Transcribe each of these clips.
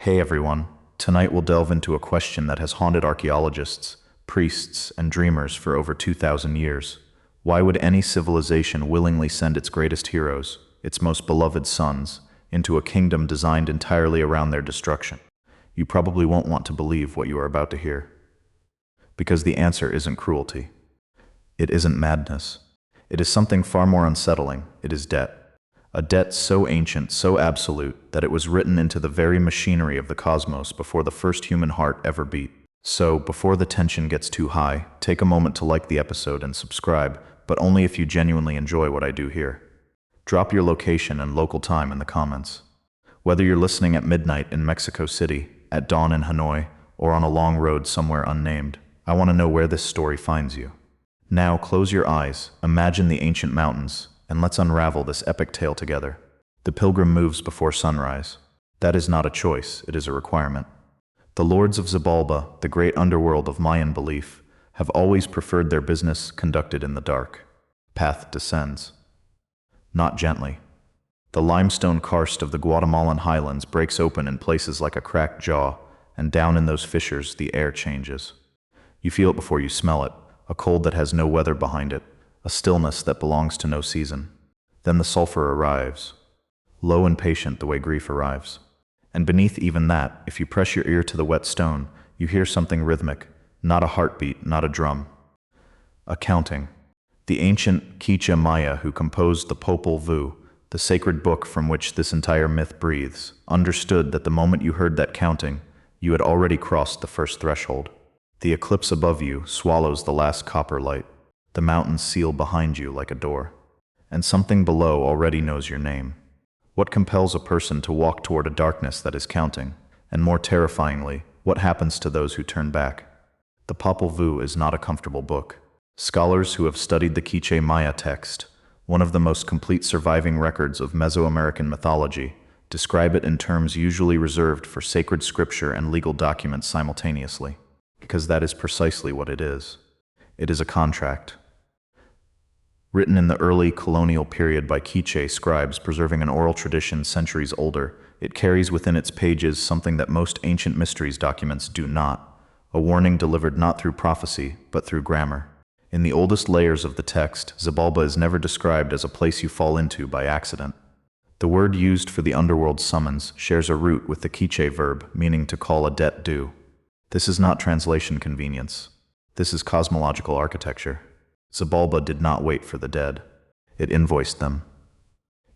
Hey everyone, tonight we'll delve into a question that has haunted archaeologists, priests, and dreamers for over 2,000 years. Why would any civilization willingly send its greatest heroes, its most beloved sons, into a kingdom designed entirely around their destruction? You probably won't want to believe what you are about to hear. Because the answer isn't cruelty. It isn't madness. It is something far more unsettling. It is debt. A debt so ancient, so absolute, that it was written into the very machinery of the cosmos before the first human heart ever beat. So, before the tension gets too high, take a moment to like the episode and subscribe, but only if you genuinely enjoy what I do here. Drop your location and local time in the comments. Whether you're listening at midnight in Mexico City, at dawn in Hanoi, or on a long road somewhere unnamed, I want to know where this story finds you. Now, close your eyes, imagine the ancient mountains, and let's unravel this epic tale together. The pilgrim moves before sunrise. That is not a choice, it is a requirement. The Lords of Xibalba, the great underworld of Mayan belief, have always preferred their business conducted in the dark. Path descends. Not gently. The limestone karst of the Guatemalan highlands breaks open in places like a cracked jaw, and down in those fissures the air changes. You feel it before you smell it, a cold that has no weather behind it, a stillness that belongs to no season. Then the sulfur arrives, low and patient the way grief arrives. And beneath even that, if you press your ear to the wet stone, you hear something rhythmic, not a heartbeat, not a drum. A counting. The ancient Quiche Maya who composed the Popol Vuh, the sacred book from which this entire myth breathes, understood that the moment you heard that counting, you had already crossed the first threshold. The eclipse above you swallows the last copper light. The mountains seal behind you like a door. And something below already knows your name. What compels a person to walk toward a darkness that is counting? And more terrifyingly, what happens to those who turn back? The Popol Vuh is not a comfortable book. Scholars who have studied the Quiche Maya text, one of the most complete surviving records of Mesoamerican mythology, describe it in terms usually reserved for sacred scripture and legal documents simultaneously. Because that is precisely what it is. It is a contract. Written in the early colonial period by Quiche scribes preserving an oral tradition centuries older, it carries within its pages something that most ancient mysteries documents do not, a warning delivered not through prophecy, but through grammar. In the oldest layers of the text, Xibalba is never described as a place you fall into by accident. The word used for the underworld summons shares a root with the Quiche verb, meaning to call a debt due. This is not translation convenience. This is cosmological architecture. Xibalba did not wait for the dead. It invoiced them.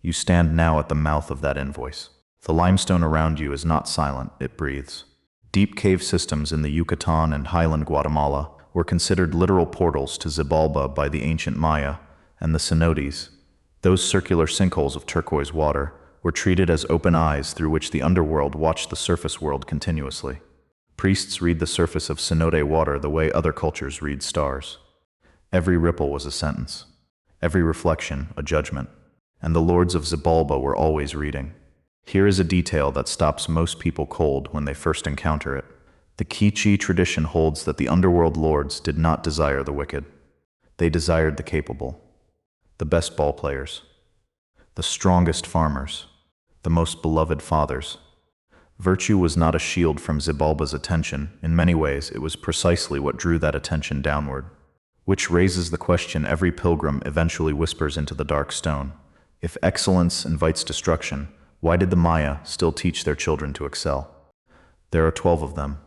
You stand now at the mouth of that invoice. The limestone around you is not silent, it breathes. Deep cave systems in the Yucatan and highland Guatemala were considered literal portals to Xibalba by the ancient Maya, and the cenotes, those circular sinkholes of turquoise water, were treated as open eyes through which the underworld watched the surface world continuously. Priests read the surface of cenote water the way other cultures read stars. Every ripple was a sentence, every reflection a judgment, and the Lords of Xibalba were always reading. Here is a detail that stops most people cold when they first encounter it. The Quiche tradition holds that the underworld lords did not desire the wicked. They desired the capable, the best ball players, the strongest farmers, the most beloved fathers. Virtue was not a shield from Xibalba's attention. In many ways, it was precisely what drew that attention downward. Which raises the question every pilgrim eventually whispers into the dark stone. If excellence invites destruction, why did the Maya still teach their children to excel? There are 12 of them.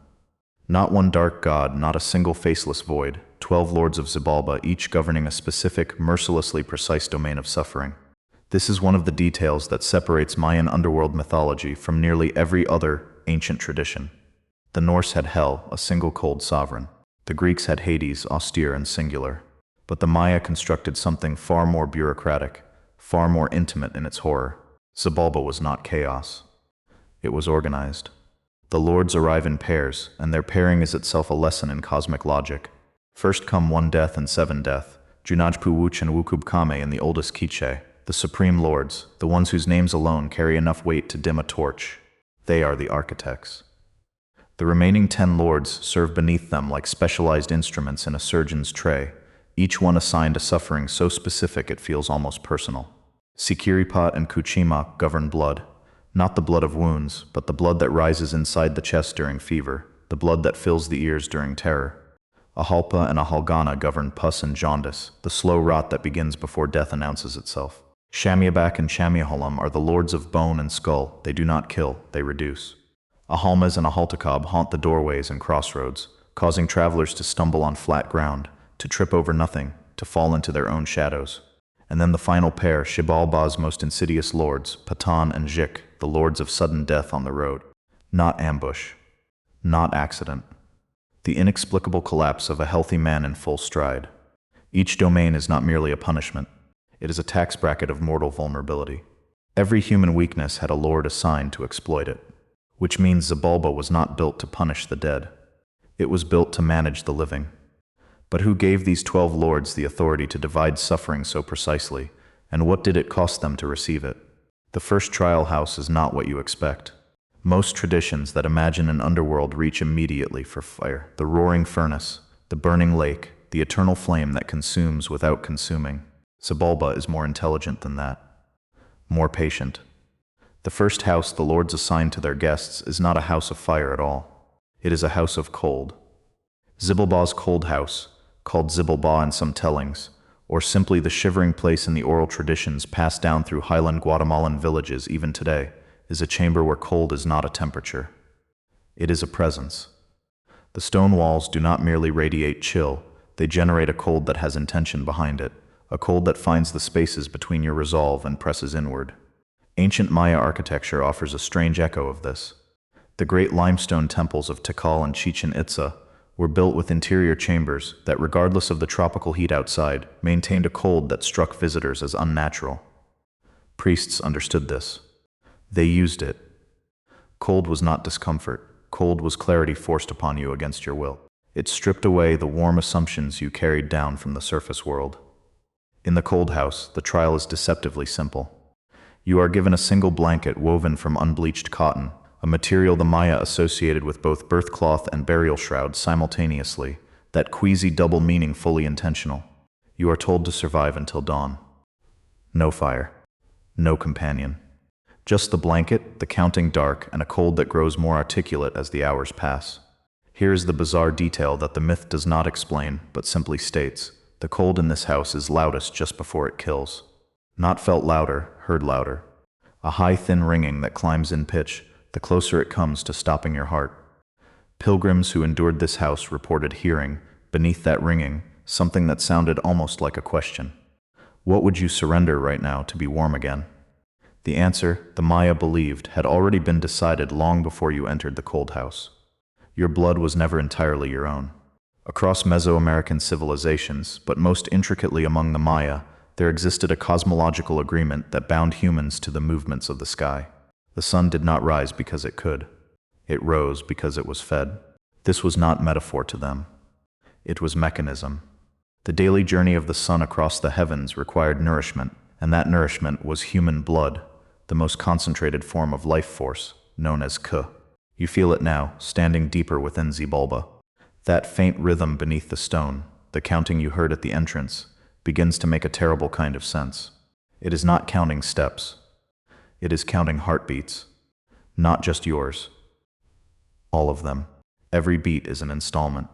Not one dark god, not a single faceless void, 12 Lords of Xibalba, each governing a specific, mercilessly precise domain of suffering. This is one of the details that separates Mayan underworld mythology from nearly every other ancient tradition. The Norse had Hel, a single cold sovereign. The Greeks had Hades, austere and singular. But the Maya constructed something far more bureaucratic, far more intimate in its horror. Xibalba was not chaos. It was organized. The lords arrive in pairs, and their pairing is itself a lesson in cosmic logic. First come one death and seven death, Hunahpu Wuch and Wukub Kame in the oldest Quiche, the supreme lords, the ones whose names alone carry enough weight to dim a torch. They are the architects. The remaining 10 lords serve beneath them like specialized instruments in a surgeon's tray, each one assigned a suffering so specific it feels almost personal. Sikiripat and Kuchima govern blood, Not the blood of wounds, but the blood that rises inside the chest during fever, the blood that fills the ears during terror. A Halpa and a Halgana govern pus and jaundice, the slow rot that begins before death announces itself. Shamiabak and Shamiaholam are the lords of bone and skull. They do not kill, they reduce. A Halmaz and a Haltakob haunt the doorways and crossroads, causing travelers to stumble on flat ground, to trip over nothing, to fall into their own shadows. And then the final pair, Xibalba's most insidious lords, Patan and Xquic, the lords of sudden death on the road. Not ambush. Not accident. The inexplicable collapse of a healthy man in full stride. Each domain is not merely a punishment. It is a tax bracket of mortal vulnerability. Every human weakness had a lord assigned to exploit it. Which means Xibalba was not built to punish the dead. It was built to manage the living. But who gave these 12 lords the authority to divide suffering so precisely, and what did it cost them to receive it? The first trial house is not what you expect. Most traditions that imagine an underworld reach immediately for fire, the roaring furnace, the burning lake, the eternal flame that consumes without consuming. Xibalba is more intelligent than that, more patient. The first house the lords assign to their guests is not a house of fire at all. It is a house of cold. Xibalba's cold house, called Xibalba in some tellings, or simply the shivering place in the oral traditions passed down through highland Guatemalan villages even today, is a chamber where cold is not a temperature. It is a presence. The stone walls do not merely radiate chill, they generate a cold that has intention behind it, a cold that finds the spaces between your resolve and presses inward. Ancient Maya architecture offers a strange echo of this. The great limestone temples of Tikal and Chichen Itza were built with interior chambers that, regardless of the tropical heat outside, maintained a cold that struck visitors as unnatural. Priests understood this. They used it. Cold was not discomfort. Cold was clarity forced upon you against your will. It stripped away the warm assumptions you carried down from the surface world. In the cold house, the trial is deceptively simple. You are given a single blanket woven from unbleached cotton, a material the Maya associated with both birth cloth and burial shroud simultaneously, that queasy double meaning fully intentional. You are told to survive until dawn. No fire. No companion. Just the blanket, the counting dark, and a cold that grows more articulate as the hours pass. Here is the bizarre detail that the myth does not explain, but simply states. The cold in this house is loudest just before it kills. Not felt louder, heard louder. A high, thin ringing that climbs in pitch, the closer it comes to stopping your heart. Pilgrims who endured this house reported hearing, beneath that ringing, something that sounded almost like a question. What would you surrender right now to be warm again? The answer, the Maya believed, had already been decided long before you entered the cold house. Your blood was never entirely your own. Across Mesoamerican civilizations, but most intricately among the Maya, there existed a cosmological agreement that bound humans to the movements of the sky. The sun did not rise because it could. It rose because it was fed. This was not metaphor to them. It was mechanism. The daily journey of the sun across the heavens required nourishment, and that nourishment was human blood, the most concentrated form of life force, known as K. You feel it now, standing deeper within Xibalba. That faint rhythm beneath the stone, the counting you heard at the entrance, begins to make a terrible kind of sense. It is not counting steps. It is counting heartbeats. Not just yours. All of them. Every beat is an installment.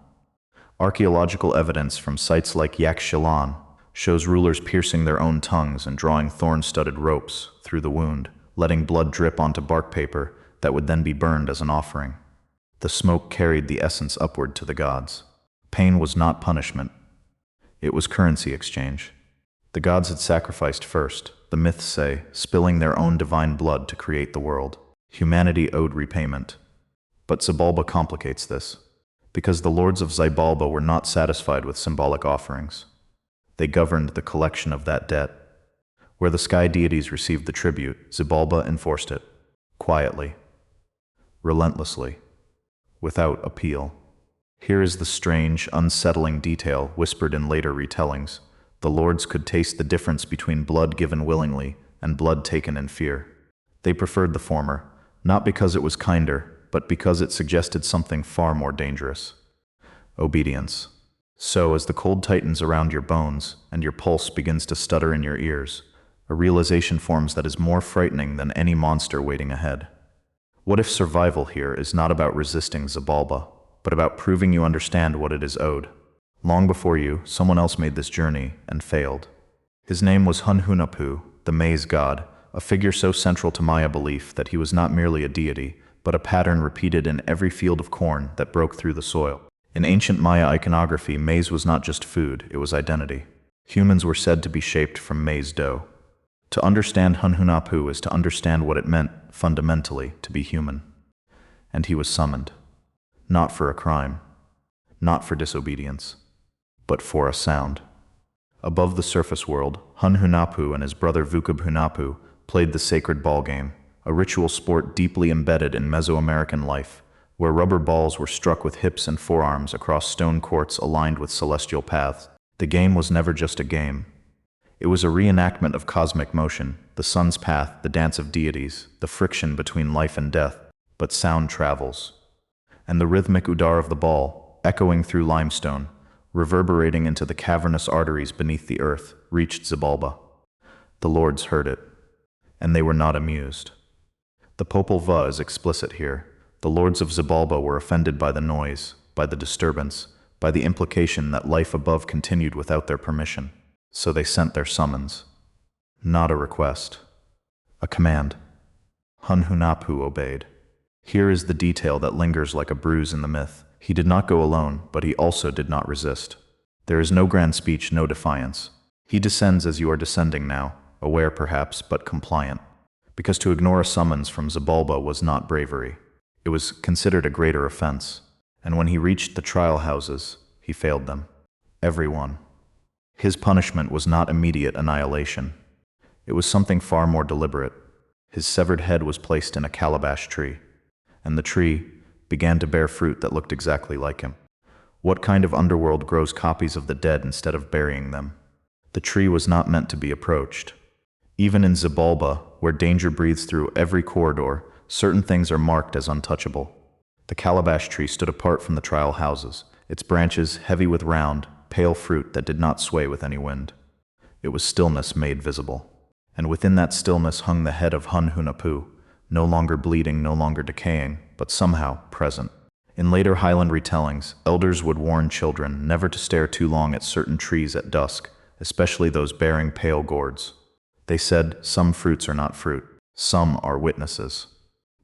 Archaeological evidence from sites like Yaxchilan shows rulers piercing their own tongues and drawing thorn-studded ropes through the wound, letting blood drip onto bark paper that would then be burned as an offering. The smoke carried the essence upward to the gods. Pain was not punishment. It was currency exchange. The gods had sacrificed first, the myths say, spilling their own divine blood to create the world. Humanity owed repayment. But Xibalba complicates this, because the lords of Xibalba were not satisfied with symbolic offerings. They governed the collection of that debt. Where the sky deities received the tribute, Xibalba enforced it. Quietly. Relentlessly. Without appeal. Here is the strange, unsettling detail whispered in later retellings. The lords could taste the difference between blood given willingly and blood taken in fear. They preferred the former, not because it was kinder, but because it suggested something far more dangerous. Obedience. So, as the cold tightens around your bones and your pulse begins to stutter in your ears, A realization forms that is more frightening than any monster waiting ahead. What if survival here is not about resisting Xibalba, but about proving you understand what it is owed? Long before you, someone else made this journey and failed. His name was Hun Hunahpu, the maize god, a figure so central to Maya belief that he was not merely a deity, but a pattern repeated in every field of corn that broke through the soil. In ancient Maya iconography, maize was not just food, it was identity. Humans were said to be shaped from maize dough. To understand Hun Hunahpu is to understand what it meant, fundamentally, to be human. And he was summoned. Not for a crime, not for disobedience, but for a sound. Above the surface world, Hun Hunahpu and his brother Vukub Hunahpu played the sacred ballgame, a ritual sport deeply embedded in Mesoamerican life, where rubber balls were struck with hips and forearms across stone courts aligned with celestial paths. The game was never just a game. It was a reenactment of cosmic motion, the sun's path, the dance of deities, the friction between life and death. But sound travels. And the rhythmic udar of the ball, echoing through limestone, reverberating into the cavernous arteries beneath the earth, reached Xibalba. The lords heard it, and they were not amused. The Popol Vuh is explicit here. The lords of Xibalba were offended by the noise, by the disturbance, by the implication that life above continued without their permission. So they sent their summons. Not a request. A command. Hun Hunahpu obeyed. Here is the detail that lingers like a bruise in the myth. He did not go alone, but he also did not resist. There is no grand speech, no defiance. He descends as you are descending now, aware perhaps, but compliant. Because to ignore a summons from Xibalba was not bravery. It was considered a greater offense. And when he reached the trial houses, he failed them. Everyone. His punishment was not immediate annihilation. It was something far more deliberate. His severed head was placed in a calabash tree, and the tree began to bear fruit that looked exactly like him. What kind of underworld grows copies of the dead instead of burying them? The tree was not meant to be approached. Even in Xibalba, where danger breathes through every corridor, certain things are marked as untouchable. The calabash tree stood apart from the trial houses, its branches heavy with round, pale fruit that did not sway with any wind. It was stillness made visible. And within that stillness hung the head of Hun Hunahpu, no longer bleeding, no longer decaying, but somehow present. In later Highland retellings, elders would warn children never to stare too long at certain trees at dusk, especially those bearing pale gourds. They said, some fruits are not fruit, some are witnesses.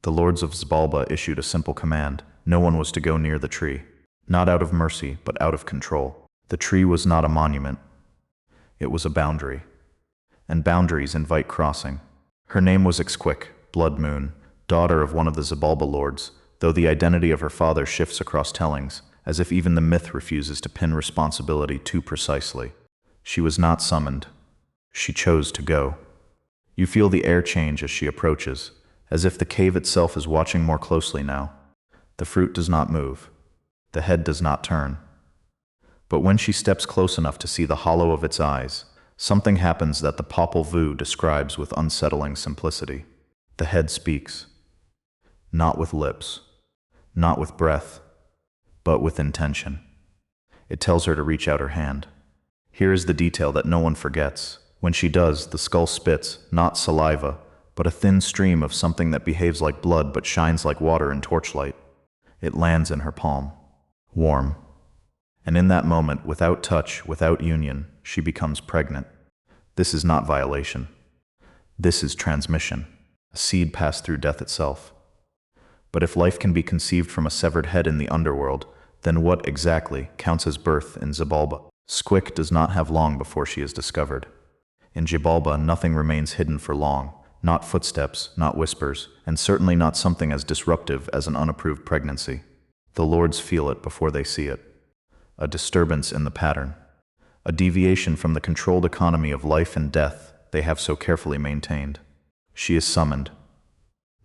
The Lords of Xibalba issued a simple command. No one was to go near the tree. Not out of mercy, but out of control. The tree was not a monument. It was a boundary. And boundaries invite crossing. Her name was Xquic, Blood Moon, daughter of one of the Xibalba Lords, though the identity of her father shifts across tellings, as if even the myth refuses to pin responsibility too precisely. She was not summoned. She chose to go. You feel the air change as she approaches, as if the cave itself is watching more closely now. The fruit does not move. The head does not turn. But when she steps close enough to see the hollow of its eyes, something happens that the Popol Vuh describes with unsettling simplicity. The head speaks. Not with lips, not with breath, but with intention. It tells her to reach out her hand. Here is the detail that no one forgets. When she does, the skull spits, not saliva, but a thin stream of something that behaves like blood but shines like water in torchlight. It lands in her palm. Warm. And in that moment, without touch, without union, she becomes pregnant. This is not violation. This is transmission. A seed passed through death itself. But if life can be conceived from a severed head in the underworld, then what exactly counts as birth in Xibalba? Xquic does not have long before she is discovered. In Xibalba, nothing remains hidden for long. Not footsteps, not whispers, and certainly not something as disruptive as an unapproved pregnancy. The lords feel it before they see it. A disturbance in the pattern. A deviation from the controlled economy of life and death they have so carefully maintained. She is summoned.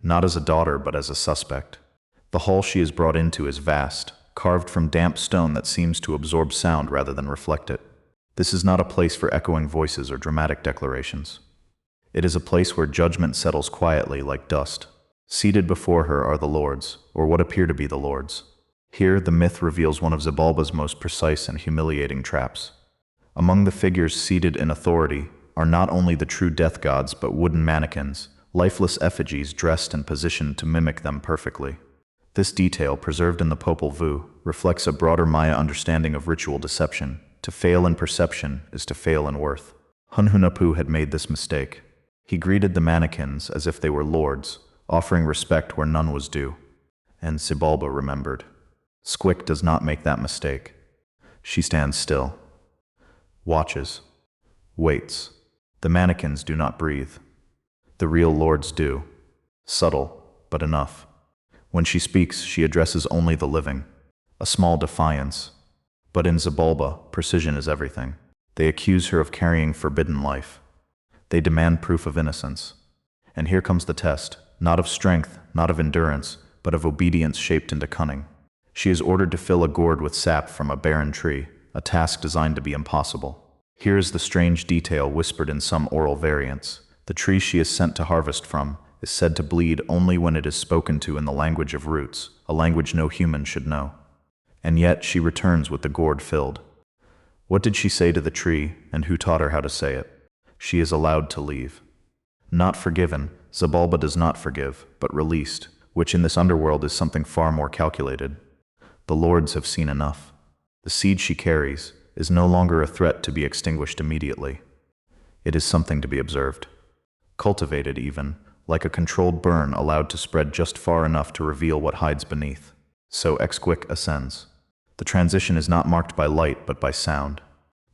Not as a daughter, but as a suspect. The hall she is brought into is vast, carved from damp stone that seems to absorb sound rather than reflect it. This is not a place for echoing voices or dramatic declarations. It is a place where judgment settles quietly like dust. Seated before her are the lords, or what appear to be the lords. Here, the myth reveals one of Xibalba's most precise and humiliating traps. Among the figures seated in authority, are not only the true death gods but wooden mannequins, lifeless effigies dressed and positioned to mimic them perfectly. This detail, preserved in the Popol Vuh, reflects a broader Maya understanding of ritual deception. To fail in perception is to fail in worth. Hun Hunahpu had made this mistake. He greeted the mannequins as if they were lords, offering respect where none was due. And Xibalba remembered. Xquic does not make that mistake. She stands still, watches, waits. The mannequins do not breathe. The real lords do. Subtle, but enough. When she speaks, she addresses only the living, a small defiance. But in Xibalba, precision is everything. They accuse her of carrying forbidden life. They demand proof of innocence. And here comes the test, not of strength, not of endurance, but of obedience shaped into cunning. She is ordered to fill a gourd with sap from a barren tree, a task designed to be impossible. Here is the strange detail whispered in some oral variants. The tree she is sent to harvest from is said to bleed only when it is spoken to in the language of roots, a language no human should know. And yet she returns with the gourd filled. What did she say to the tree, and who taught her how to say it? She is allowed to leave. Not forgiven, Xibalba does not forgive, but released, which in this underworld is something far more calculated. The lords have seen enough. The seed she carries is no longer a threat to be extinguished immediately. It is something to be observed. Cultivated even, like a controlled burn allowed to spread just far enough to reveal what hides beneath. So Xquic ascends. The transition is not marked by light but by sound.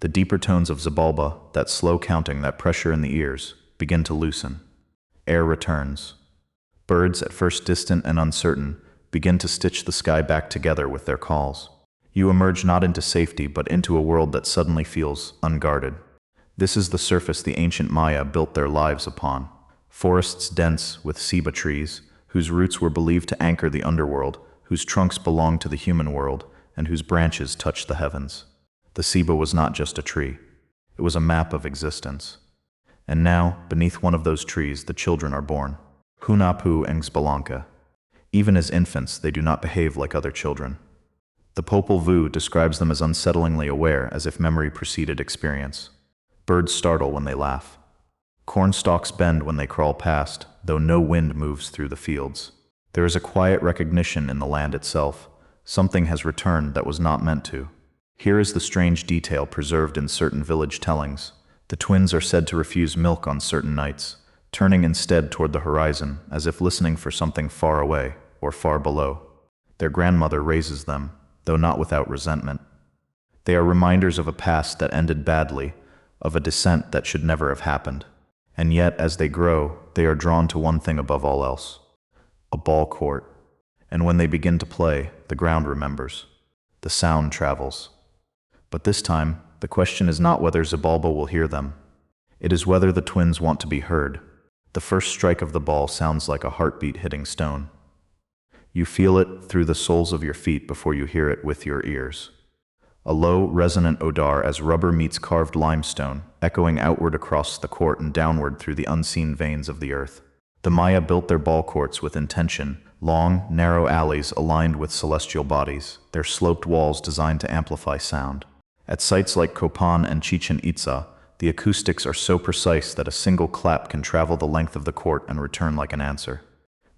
The deeper tones of Xibalba, that slow counting, that pressure in the ears, begin to loosen. Air returns. Birds, at first distant and uncertain, begin to stitch the sky back together with their calls. You emerge not into safety but into a world that suddenly feels unguarded. This is the surface the ancient Maya built their lives upon. Forests dense with ceiba trees, whose roots were believed to anchor the underworld, whose trunks belonged to the human world, and whose branches touched the heavens. The ceiba was not just a tree. It was a map of existence. And now, beneath one of those trees, the children are born. Hun Hunahpu and Xbalanque. Even as infants, they do not behave like other children. The Popol Vuh describes them as unsettlingly aware, as if memory preceded experience. Birds startle when they laugh. Corn stalks bend when they crawl past, though no wind moves through the fields. There is a quiet recognition in the land itself. Something has returned that was not meant to. Here is the strange detail preserved in certain village tellings. The twins are said to refuse milk on certain nights, turning instead toward the horizon, as if listening for something far away or far below. Their grandmother raises them, though not without resentment. They are reminders of a past that ended badly, of a descent that should never have happened. And yet, as they grow, they are drawn to one thing above all else: a ball court. And when they begin to play, the ground remembers. The sound travels. But this time, the question is not whether Xibalba will hear them. It is whether the twins want to be heard. The first strike of the ball sounds like a heartbeat hitting stone. You feel it through the soles of your feet before you hear it with your ears. A low, resonant odor as rubber meets carved limestone, echoing outward across the court and downward through the unseen veins of the earth. The Maya built their ball courts with intention, long, narrow alleys aligned with celestial bodies, their sloped walls designed to amplify sound. At sites like Copan and Chichen Itza, the acoustics are so precise that a single clap can travel the length of the court and return like an answer.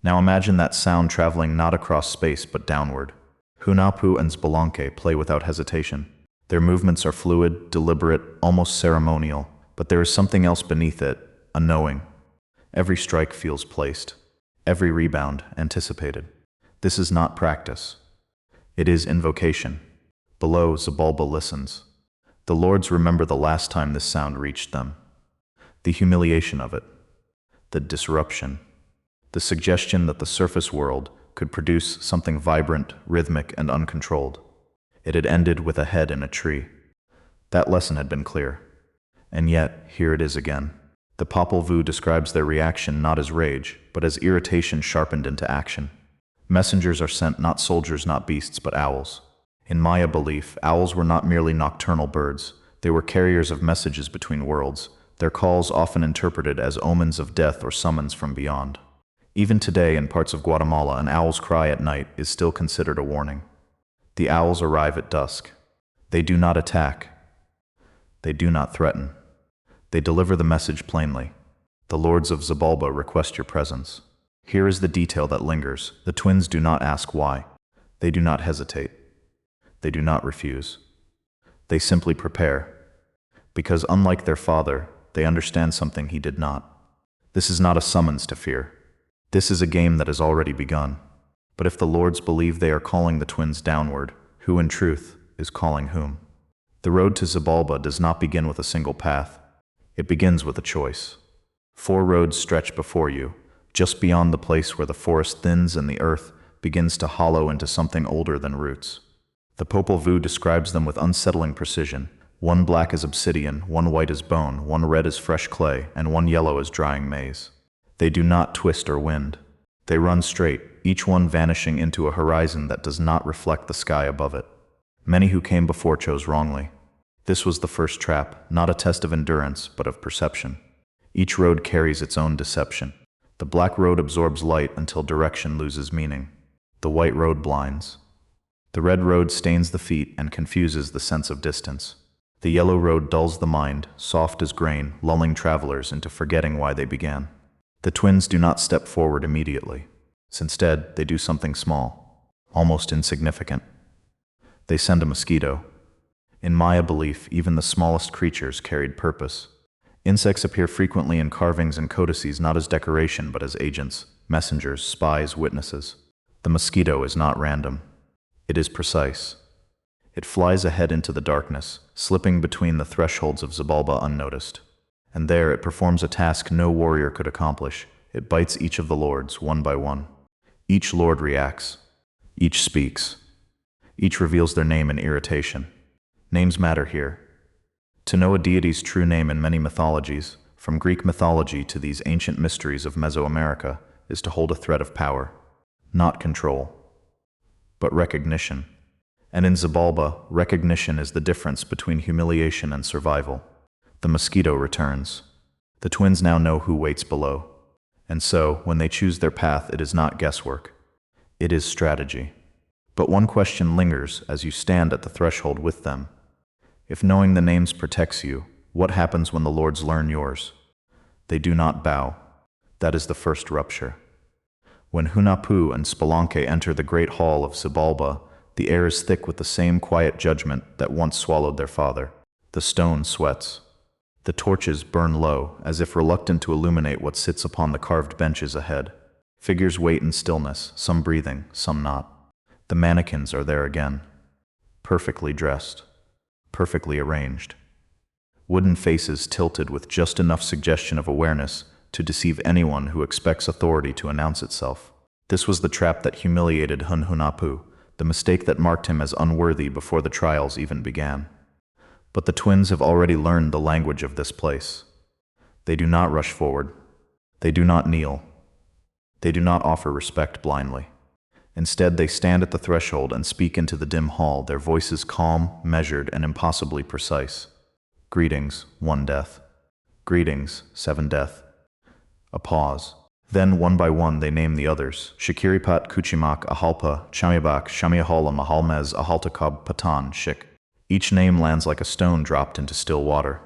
Now imagine that sound traveling not across space but downward. Hun Hunahpu and Xbalanque play without hesitation. Their movements are fluid, deliberate, almost ceremonial, but there is something else beneath it, a knowing. Every strike feels placed. Every rebound anticipated. This is not practice. It is invocation. Below, Xibalba listens. The lords remember the last time this sound reached them. The humiliation of it. The disruption. The suggestion that the surface world could produce something vibrant, rhythmic, and uncontrolled. It had ended with a head in a tree. That lesson had been clear. And yet, here it is again. The Popol Vuh describes their reaction not as rage, but as irritation sharpened into action. Messengers are sent, not soldiers, not beasts, but owls. In Maya belief, owls were not merely nocturnal birds. They were carriers of messages between worlds, their calls often interpreted as omens of death or summons from beyond. Even today, in parts of Guatemala, an owl's cry at night is still considered a warning. The owls arrive at dusk. They do not attack. They do not threaten. They deliver the message plainly. The Lords of Xibalba request your presence. Here is the detail that lingers. The twins do not ask why. They do not hesitate. They do not refuse. They simply prepare. Because unlike their father, they understand something he did not. This is not a summons to fear. This is a game that has already begun. But if the Lords believe they are calling the twins downward, who in truth is calling whom? The road to Xibalba does not begin with a single path. It begins with a choice. 4 roads stretch before you, just beyond the place where the forest thins and the earth begins to hollow into something older than roots. The Popol Vuh describes them with unsettling precision. One black as obsidian, one white as bone, one red as fresh clay, and one yellow as drying maize. They do not twist or wind. They run straight, each one vanishing into a horizon that does not reflect the sky above it. Many who came before chose wrongly. This was the first trap, not a test of endurance, but of perception. Each road carries its own deception. The black road absorbs light until direction loses meaning. The white road blinds. The red road stains the feet and confuses the sense of distance. The yellow road dulls the mind, soft as grain, lulling travelers into forgetting why they began. The twins do not step forward immediately. Instead, they do something small, almost insignificant. They send a mosquito. In Maya belief, even the smallest creatures carried purpose. Insects appear frequently in carvings and codices not as decoration but as agents, messengers, spies, witnesses. The mosquito is not random. It is precise. It flies ahead into the darkness, slipping between the thresholds of Xibalba unnoticed. And there it performs a task no warrior could accomplish. It bites each of the lords, one by one. Each lord reacts. Each speaks. Each reveals their name in irritation. Names matter here. To know a deity's true name in many mythologies, from Greek mythology to these ancient mysteries of Mesoamerica, is to hold a thread of power. Not control, but recognition. And in Xibalba, recognition is the difference between humiliation and survival. The mosquito returns. The twins now know who waits below. And so, when they choose their path, it is not guesswork. It is strategy. But one question lingers as you stand at the threshold with them. If knowing the names protects you, what happens when the lords learn yours? They do not bow. That is the first rupture. When Hun Hunahpu and Xbalanque enter the great hall of Xibalba, the air is thick with the same quiet judgment that once swallowed their father. The stone sweats. The torches burn low, as if reluctant to illuminate what sits upon the carved benches ahead. Figures wait in stillness, some breathing, some not. The mannequins are there again. Perfectly dressed. Perfectly arranged. Wooden faces tilted with just enough suggestion of awareness to deceive anyone who expects authority to announce itself. This was the trap that humiliated Hun Hunahpu, the mistake that marked him as unworthy before the trials even began. But the twins have already learned the language of this place. They do not rush forward. They do not kneel. They do not offer respect blindly. Instead, they stand at the threshold and speak into the dim hall, their voices calm, measured, and impossibly precise. Greetings, 1 death. Greetings, 7 death. A pause. Then, one by one, they name the others. Shikiripat, Kuchimak, Ahalpa, Chamibak, Shamiahala, Mahalmez, Ahaltakab, Patan, Shik. Each name lands like a stone dropped into still water.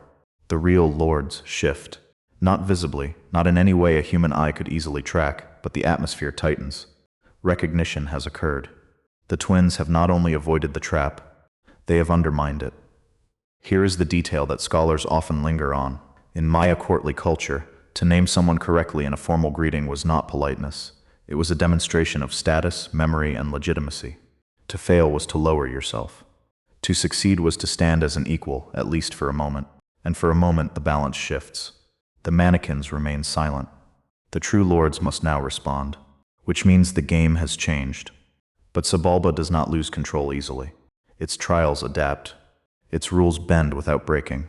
The real lords shift. Not visibly, not in any way a human eye could easily track, but the atmosphere tightens. Recognition has occurred. The twins have not only avoided the trap, they have undermined it. Here is the detail that scholars often linger on. In Maya courtly culture, to name someone correctly in a formal greeting was not politeness. It was a demonstration of status, memory, and legitimacy. To fail was to lower yourself. To succeed was to stand as an equal, at least for a moment. And for a moment, the balance shifts. The mannequins remain silent. The true lords must now respond, which means the game has changed. But Xibalba does not lose control easily. Its trials adapt. Its rules bend without breaking.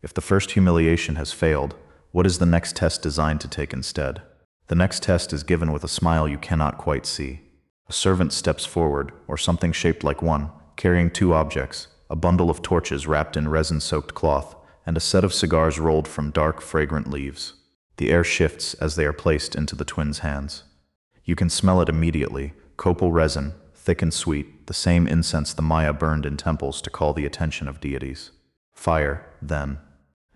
If the first humiliation has failed, what is the next test designed to take instead? The next test is given with a smile you cannot quite see. A servant steps forward, or something shaped like one, carrying 2 objects, a bundle of torches wrapped in resin-soaked cloth, and a set of cigars rolled from dark, fragrant leaves. The air shifts as they are placed into the twins' hands. You can smell it immediately, copal resin, thick and sweet, the same incense the Maya burned in temples to call the attention of deities. Fire, then.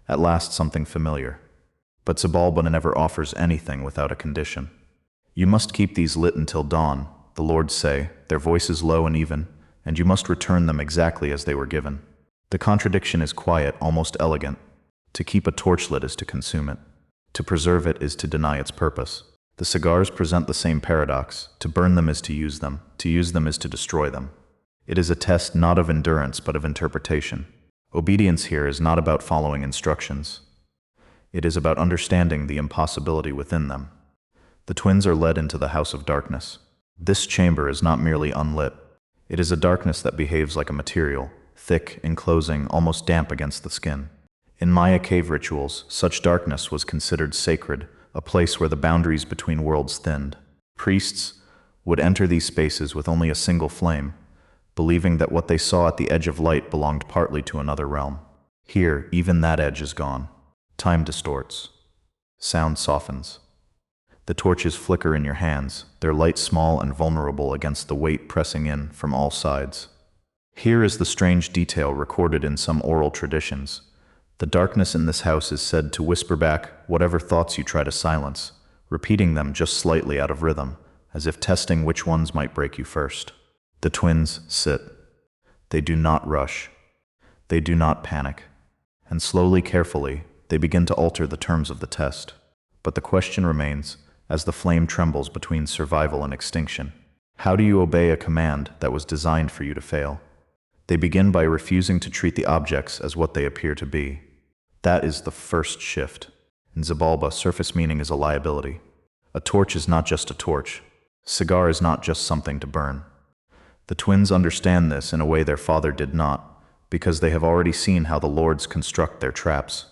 At last something familiar. But Xibalba never offers anything without a condition. You must keep these lit until dawn, the lords say, their voices low and even, and you must return them exactly as they were given. The contradiction is quiet, almost elegant. To keep a torch lit is to consume it. To preserve it is to deny its purpose. The cigars present the same paradox. To burn them is to use them. To use them is to destroy them. It is a test not of endurance but of interpretation. Obedience here is not about following instructions. It is about understanding the impossibility within them. The twins are led into the house of darkness. This chamber is not merely unlit. It is a darkness that behaves like a material, thick, enclosing, almost damp against the skin. In Maya cave rituals, such darkness was considered sacred, a place where the boundaries between worlds thinned. Priests would enter these spaces with only a single flame, believing that what they saw at the edge of light belonged partly to another realm. Here, even that edge is gone. Time distorts. Sound softens. The torches flicker in your hands, their light small and vulnerable against the weight pressing in from all sides. Here is the strange detail recorded in some oral traditions. The darkness in this house is said to whisper back whatever thoughts you try to silence, repeating them just slightly out of rhythm, as if testing which ones might break you first. The twins sit. They do not rush. They do not panic. And slowly, carefully, they begin to alter the terms of the test. But the question remains, as the flame trembles between survival and extinction. How do you obey a command that was designed for you to fail? They begin by refusing to treat the objects as what they appear to be. That is the first shift. In Xibalba, surface meaning is a liability. A torch is not just a torch. Cigar is not just something to burn. The twins understand this in a way their father did not, because they have already seen how the lords construct their traps.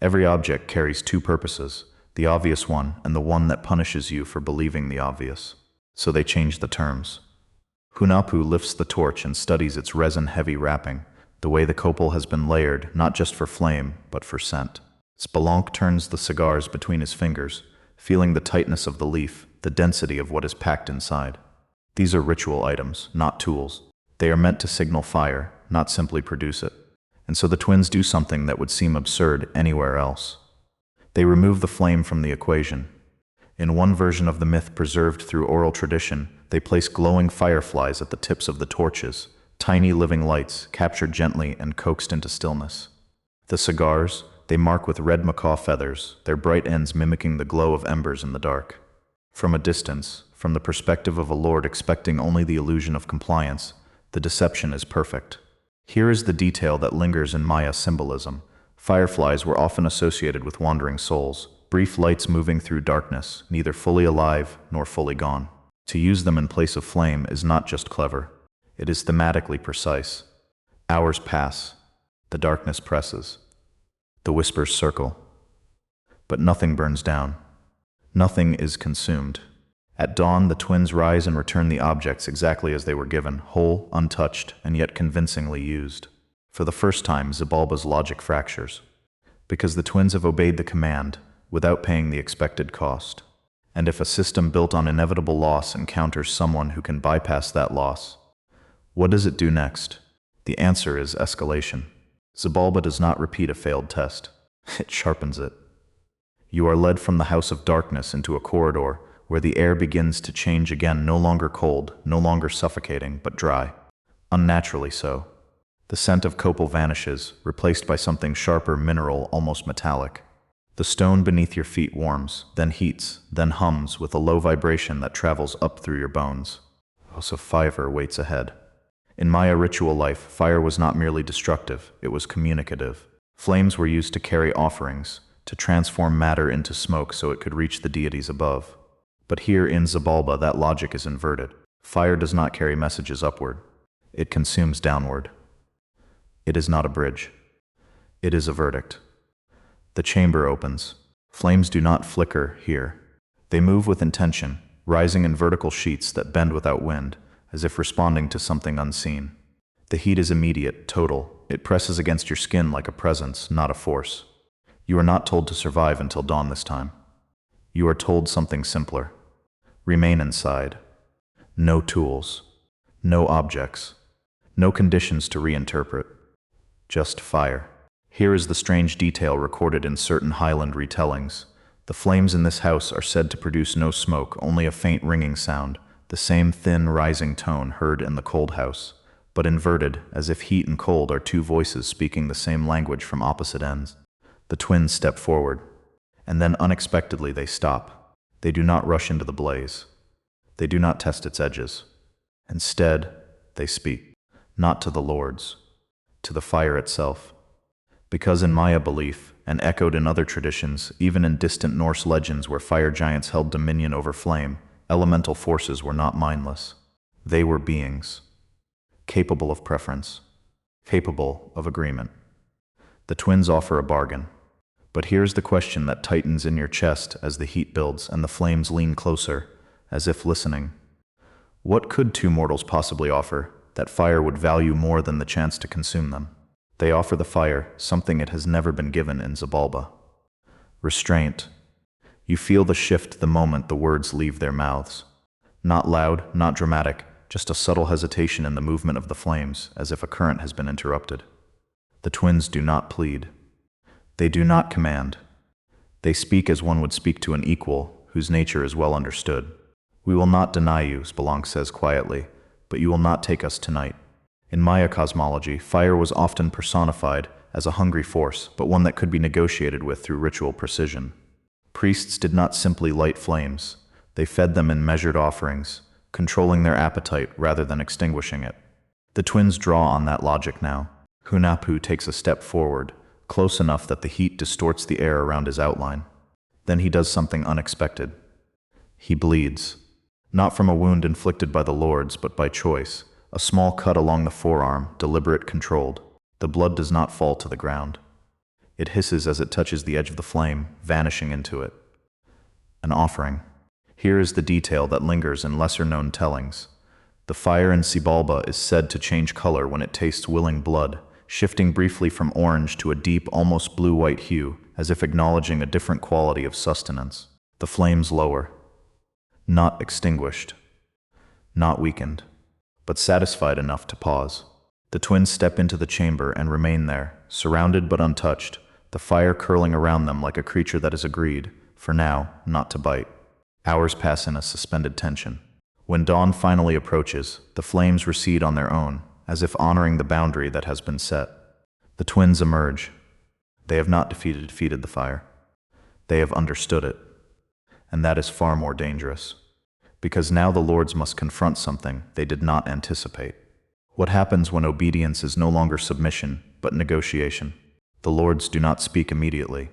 Every object carries two purposes, the obvious one and the one that punishes you for believing the obvious. So they change the terms. Hunahpu lifts the torch and studies its resin-heavy wrapping, the way the copal has been layered, not just for flame, but for scent. Xbalanque turns the cigars between his fingers, feeling the tightness of the leaf, the density of what is packed inside. These are ritual items, not tools. They are meant to signal fire, not simply produce it. And so the twins do something that would seem absurd anywhere else. They remove the flame from the equation. In one version of the myth preserved through oral tradition, they place glowing fireflies at the tips of the torches, tiny living lights captured gently and coaxed into stillness. The cigars, they mark with red macaw feathers, their bright ends mimicking the glow of embers in the dark. From a distance, from the perspective of a lord expecting only the illusion of compliance, the deception is perfect. Here is the detail that lingers in Maya symbolism. Fireflies were often associated with wandering souls, brief lights moving through darkness, neither fully alive nor fully gone. To use them in place of flame is not just clever. It is thematically precise. Hours pass. The darkness presses. The whispers circle. But nothing burns down. Nothing is consumed. At dawn, the twins rise and return the objects exactly as they were given, whole, untouched, and yet convincingly used. For the first time, Xibalba's logic fractures. Because the twins have obeyed the command, without paying the expected cost. And if a system built on inevitable loss encounters someone who can bypass that loss, what does it do next? The answer is escalation. Xibalba does not repeat a failed test. It sharpens it. You are led from the house of darkness into a corridor where the air begins to change again, no longer cold, no longer suffocating, but dry. Unnaturally so. The scent of copal vanishes, replaced by something sharper, mineral, almost metallic. The stone beneath your feet warms, then heats, then hums with a low vibration that travels up through your bones. Oh, so fire waits ahead. In Maya ritual life, fire was not merely destructive, it was communicative. Flames were used to carry offerings, to transform matter into smoke so it could reach the deities above. But here in Xibalba, that logic is inverted. Fire does not carry messages upward. It consumes downward. It is not a bridge. It is a verdict. The chamber opens. Flames do not flicker here. They move with intention, rising in vertical sheets that bend without wind, as if responding to something unseen. The heat is immediate, total. It presses against your skin like a presence, not a force. You are not told to survive until dawn this time. You are told something simpler. Remain inside. No tools. No objects. No conditions to reinterpret. Just fire. Here is the strange detail recorded in certain Highland retellings. The flames in this house are said to produce no smoke, only a faint ringing sound, the same thin, rising tone heard in the cold house, but inverted, as if heat and cold are two voices speaking the same language from opposite ends. The twins step forward, and then unexpectedly they stop. They do not rush into the blaze. They do not test its edges. Instead, they speak, not to the lords, to the fire itself. Because in Maya belief, and echoed in other traditions, even in distant Norse legends where fire giants held dominion over flame, elemental forces were not mindless. They were beings, capable of preference, capable of agreement. The twins offer a bargain. But here's the question that tightens in your chest as the heat builds and the flames lean closer, as if listening. What could two mortals possibly offer that fire would value more than the chance to consume them? They offer the fire something it has never been given in Xibalba. Restraint. You feel the shift the moment the words leave their mouths. Not loud, not dramatic, just a subtle hesitation in the movement of the flames, as if a current has been interrupted. The twins do not plead. They do not command. They speak as one would speak to an equal, whose nature is well understood. We will not deny you, Xbalanque says quietly, but you will not take us tonight. In Maya cosmology, fire was often personified as a hungry force, but one that could be negotiated with through ritual precision. Priests did not simply light flames. They fed them in measured offerings, controlling their appetite rather than extinguishing it. The twins draw on that logic now. Hun Hunahpu takes a step forward, close enough that the heat distorts the air around his outline. Then he does something unexpected. He bleeds. Not from a wound inflicted by the lords, but by choice. A small cut along the forearm, deliberate, controlled. The blood does not fall to the ground. It hisses as it touches the edge of the flame, vanishing into it. An offering. Here is the detail that lingers in lesser-known tellings. The fire in Xibalba is said to change color when it tastes willing blood, shifting briefly from orange to a deep, almost blue-white hue, as if acknowledging a different quality of sustenance. The flames lower. Not extinguished. Not weakened, but satisfied enough to pause. The twins step into the chamber and remain there, surrounded but untouched, the fire curling around them like a creature that has agreed, for now, not to bite. Hours pass in a suspended tension. When dawn finally approaches, the flames recede on their own, as if honoring the boundary that has been set. The twins emerge. They have not defeated the fire. They have understood it. And that is far more dangerous. Because now the lords must confront something they did not anticipate. What happens when obedience is no longer submission, but negotiation? The lords do not speak immediately.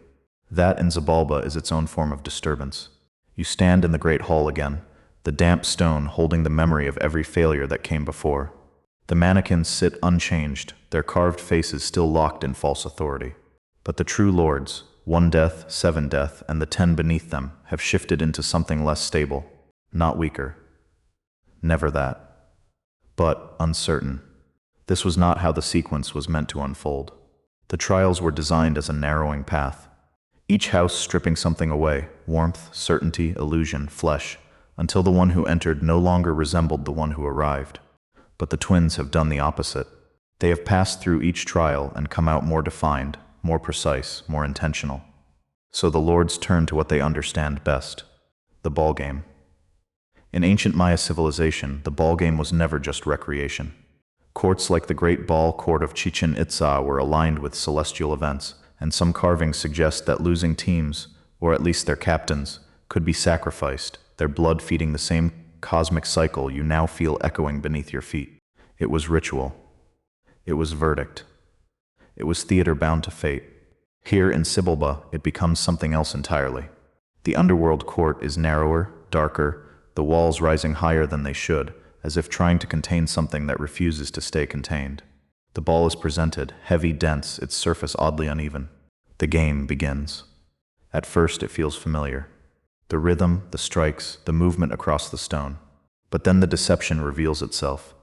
That in Xibalba is its own form of disturbance. You stand in the great hall again, the damp stone holding the memory of every failure that came before. The mannequins sit unchanged, their carved faces still locked in false authority. But the true lords, 1 death, 7 death, and the 10 beneath them, have shifted into something less stable, not weaker. Never that. But uncertain. This was not how the sequence was meant to unfold. The trials were designed as a narrowing path. Each house stripping something away, warmth, certainty, illusion, flesh, until the one who entered no longer resembled the one who arrived. But the twins have done the opposite. They have passed through each trial and come out more defined, more precise, more intentional. So the lords turn to what they understand best, the ballgame. In ancient Maya civilization, the ballgame was never just recreation. Courts like the Great Ball Court of Chichen Itza were aligned with celestial events, and some carvings suggest that losing teams, or at least their captains, could be sacrificed, their blood feeding the same cosmic cycle you now feel echoing beneath your feet. It was ritual. It was verdict. It was theater bound to fate. Here in Xibalba, it becomes something else entirely. The Underworld court is narrower, darker, the walls rising higher than they should, as if trying to contain something that refuses to stay contained. The ball is presented, heavy, dense, its surface oddly uneven. The game begins. At first it feels familiar. The rhythm, the strikes, the movement across the stone. But then the deception reveals itself.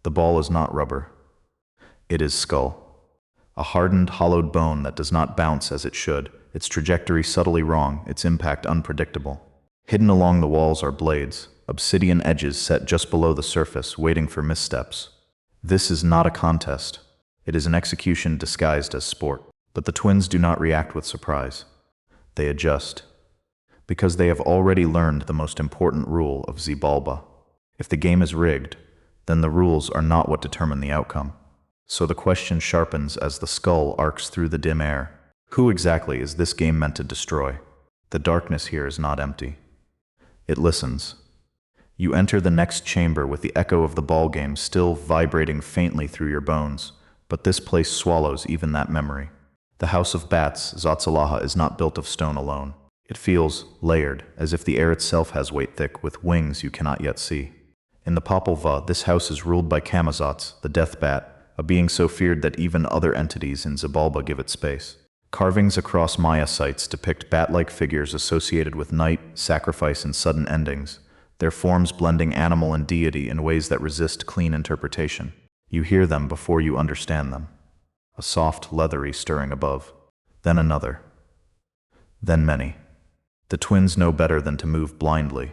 The ball is not rubber. It is skull. A hardened, hollowed bone that does not bounce as it should, its trajectory subtly wrong, its impact unpredictable. Hidden along the walls are blades, obsidian edges set just below the surface, waiting for missteps. This is not a contest. It is an execution disguised as sport. But the twins do not react with surprise. They adjust, because they have already learned the most important rule of Xibalba. If the game is rigged, then the rules are not what determine the outcome. So the question sharpens as the skull arcs through the dim air. Who exactly is this game meant to destroy? The darkness here is not empty. It listens. You enter the next chamber with the echo of the ballgame still vibrating faintly through your bones, but this place swallows even that memory. The House of Bats, Xotzalaha, is not built of stone alone. It feels layered, as if the air itself has weight thick with wings you cannot yet see. In the Popol Vuh, this house is ruled by Camazotz, the death bat, a being so feared that even other entities in Xibalba give it space. Carvings across Maya sites depict bat-like figures associated with night, sacrifice, and sudden endings, their forms blending animal and deity in ways that resist clean interpretation. You hear them before you understand them. A soft, leathery stirring above. Then another. Then many. The twins know better than to move blindly.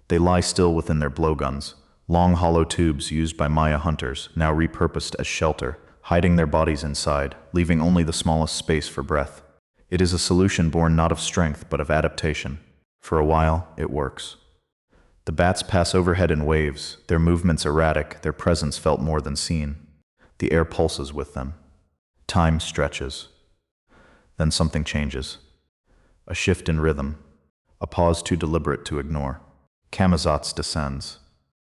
They lie still within their blowguns, long hollow tubes used by Maya hunters, now repurposed as shelter, hiding their bodies inside, leaving only the smallest space for breath. It is a solution born not of strength but of adaptation. For a while, it works. The bats pass overhead in waves, their movements erratic, their presence felt more than seen. The air pulses with them. Time stretches. Then something changes. A shift in rhythm. A pause too deliberate to ignore. Camazotz descends.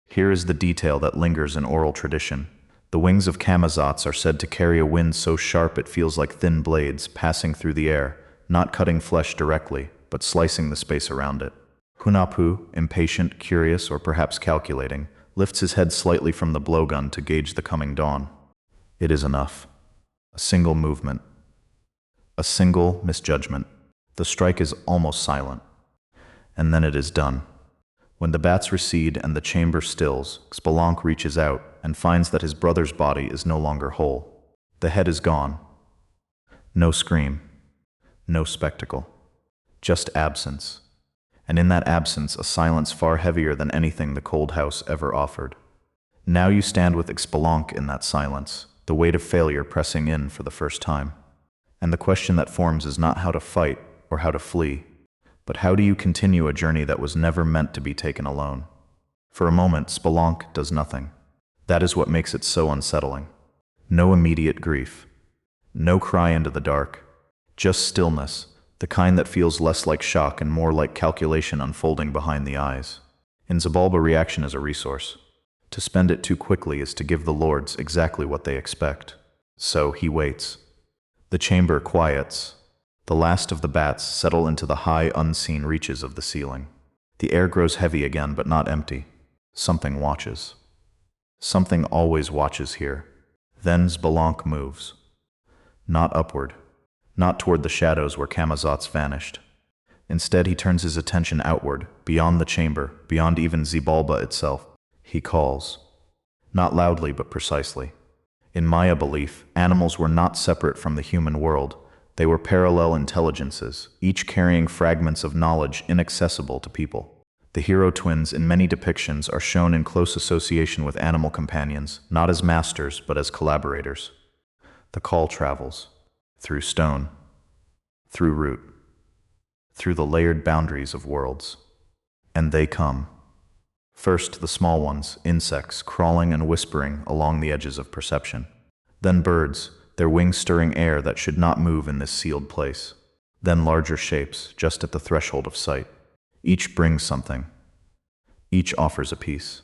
Here is the detail that lingers in oral tradition. The wings of Camazotz are said to carry a wind so sharp it feels like thin blades passing through the air, not cutting flesh directly, but slicing the space around it. Hunahpu, impatient, curious, or perhaps calculating, lifts his head slightly from the blowgun to gauge the coming dawn. It is enough. A single movement. A single misjudgment. The strike is almost silent. And then it is done. When the bats recede and the chamber stills, Xbalanque reaches out and finds that his brother's body is no longer whole. The head is gone. No scream. No spectacle. Just absence. And in that absence, a silence far heavier than anything the cold house ever offered. Now you stand with Xbalanque in that silence, the weight of failure pressing in for the first time. And the question that forms is not how to fight or how to flee, but how do you continue a journey that was never meant to be taken alone? For a moment, Xbalanque does nothing. That is what makes it so unsettling. No immediate grief. No cry into the dark. Just stillness, the kind that feels less like shock and more like calculation unfolding behind the eyes. In Xibalba, reaction is a resource. To spend it too quickly is to give the lords exactly what they expect. So he waits. The chamber quiets. The last of the bats settle into the high, unseen reaches of the ceiling. The air grows heavy again, but not empty. Something watches. Something always watches here. Then Xbalanque moves. Not upward. Not toward the shadows where Camazotz vanished. Instead, he turns his attention outward, beyond the chamber, beyond even Xibalba itself. He calls. Not loudly, but precisely. In Maya belief, animals were not separate from the human world. They were parallel intelligences, each carrying fragments of knowledge inaccessible to people. The hero twins in many depictions are shown in close association with animal companions, not as masters, but as collaborators. The call travels. Through stone. Through root. Through the layered boundaries of worlds. And they come. First, the small ones, insects, crawling and whispering along the edges of perception. Then birds, their wings stirring air that should not move in this sealed place. Then larger shapes, just at the threshold of sight. Each brings something. Each offers a piece.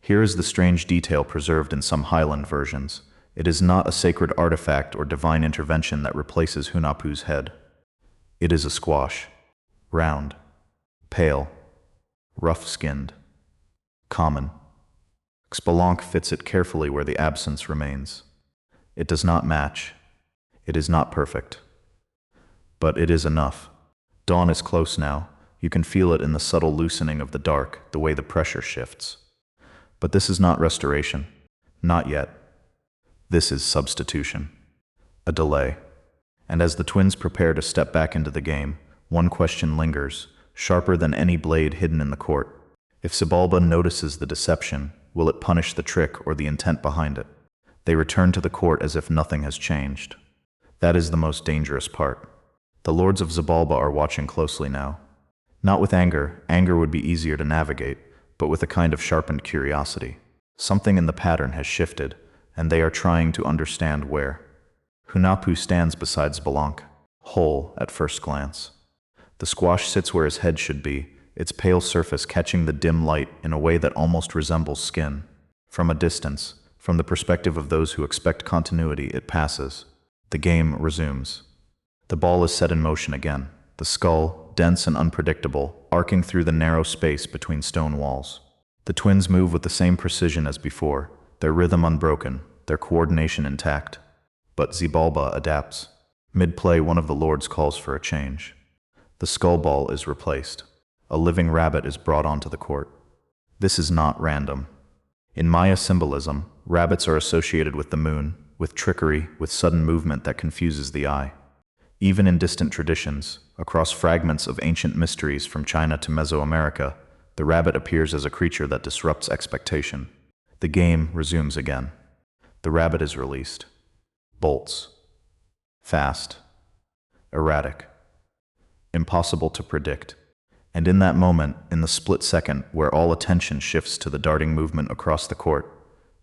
Here is the strange detail preserved in some Highland versions. It is not a sacred artifact or divine intervention that replaces Hunahpu's head. It is a squash. Round. Pale. Rough-skinned. Common. Xbalanque fits it carefully where the absence remains. It does not match. It is not perfect. But it is enough. Dawn is close now. You can feel it in the subtle loosening of the dark, the way the pressure shifts. But this is not restoration. Not yet. This is substitution. A delay. And as the twins prepare to step back into the game, one question lingers, sharper than any blade hidden in the court. If Xibalba notices the deception, will it punish the trick or the intent behind it? They return to the court as if nothing has changed. That is the most dangerous part. The Lords of Xibalba are watching closely now. Not with anger, anger would be easier to navigate, but with a kind of sharpened curiosity. Something in the pattern has shifted, and they are trying to understand where. Hunahpu stands beside Xbalanque, whole at first glance. The squash sits where his head should be, its pale surface catching the dim light in a way that almost resembles skin. From a distance, from the perspective of those who expect continuity, it passes. The game resumes. The ball is set in motion again, the skull, dense and unpredictable, arcing through the narrow space between stone walls. The twins move with the same precision as before, their rhythm unbroken, their coordination intact. But Xibalba adapts. Mid-play, one of the lords calls for a change. The skull ball is replaced. A living rabbit is brought onto the court. This is not random. In Maya symbolism, rabbits are associated with the moon, with trickery, with sudden movement that confuses the eye. Even in distant traditions, across fragments of ancient mysteries from China to Mesoamerica, the rabbit appears as a creature that disrupts expectation. The game resumes again. The rabbit is released. Bolts. Fast. Erratic. Impossible to predict. And in that moment, in the split second where all attention shifts to the darting movement across the court,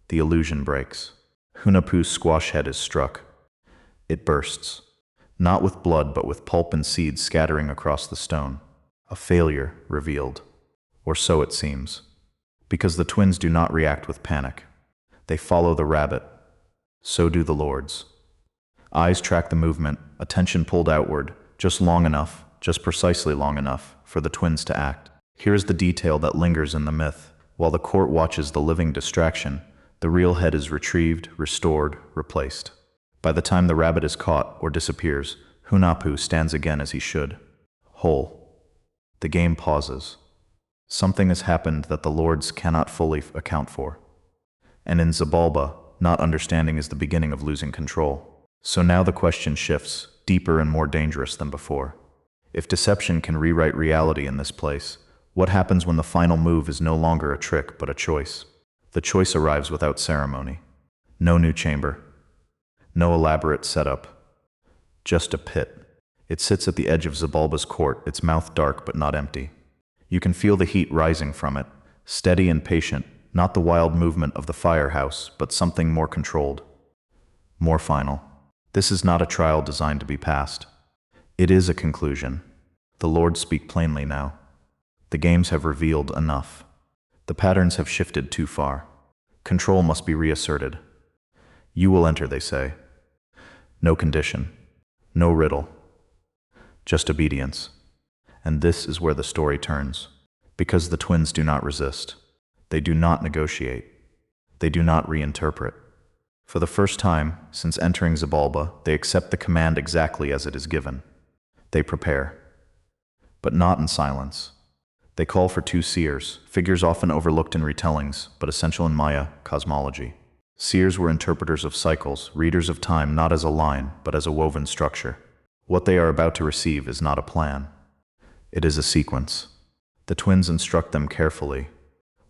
the illusion breaks. Hunahpu's squash head is struck. It bursts. Not with blood, but with pulp and seeds scattering across the stone. A failure revealed. Or so it seems. Because the twins do not react with panic. They follow the rabbit. So do the lords. Eyes track the movement, attention pulled outward, just long enough, just precisely long enough, for the twins to act. Here is the detail that lingers in the myth. While the court watches the living distraction, the real head is retrieved, restored, replaced. By the time the rabbit is caught or disappears, Hunahpu stands again as he should. Whole. The game pauses. Something has happened that the lords cannot fully account for. And in Xibalba, not understanding is the beginning of losing control. So now the question shifts, deeper and more dangerous than before. If deception can rewrite reality in this place, what happens when the final move is no longer a trick but a choice? The choice arrives without ceremony. No new chamber. No elaborate setup. Just a pit. It sits at the edge of Xibalba's court, its mouth dark but not empty. You can feel the heat rising from it, steady and patient, not the wild movement of the firehouse, but something more controlled. More final. This is not a trial designed to be passed. It is a conclusion. The lords speak plainly now. The games have revealed enough. The patterns have shifted too far. Control must be reasserted. You will enter, they say. No condition. No riddle. Just obedience. And this is where the story turns. Because the twins do not resist. They do not negotiate. They do not reinterpret. For the first time, since entering Xibalba, they accept the command exactly as it is given. They prepare. But not in silence. They call for two seers, figures often overlooked in retellings, but essential in Maya cosmology. Seers were interpreters of cycles, readers of time not as a line, but as a woven structure. What they are about to receive is not a plan. It is a sequence. The twins instruct them carefully.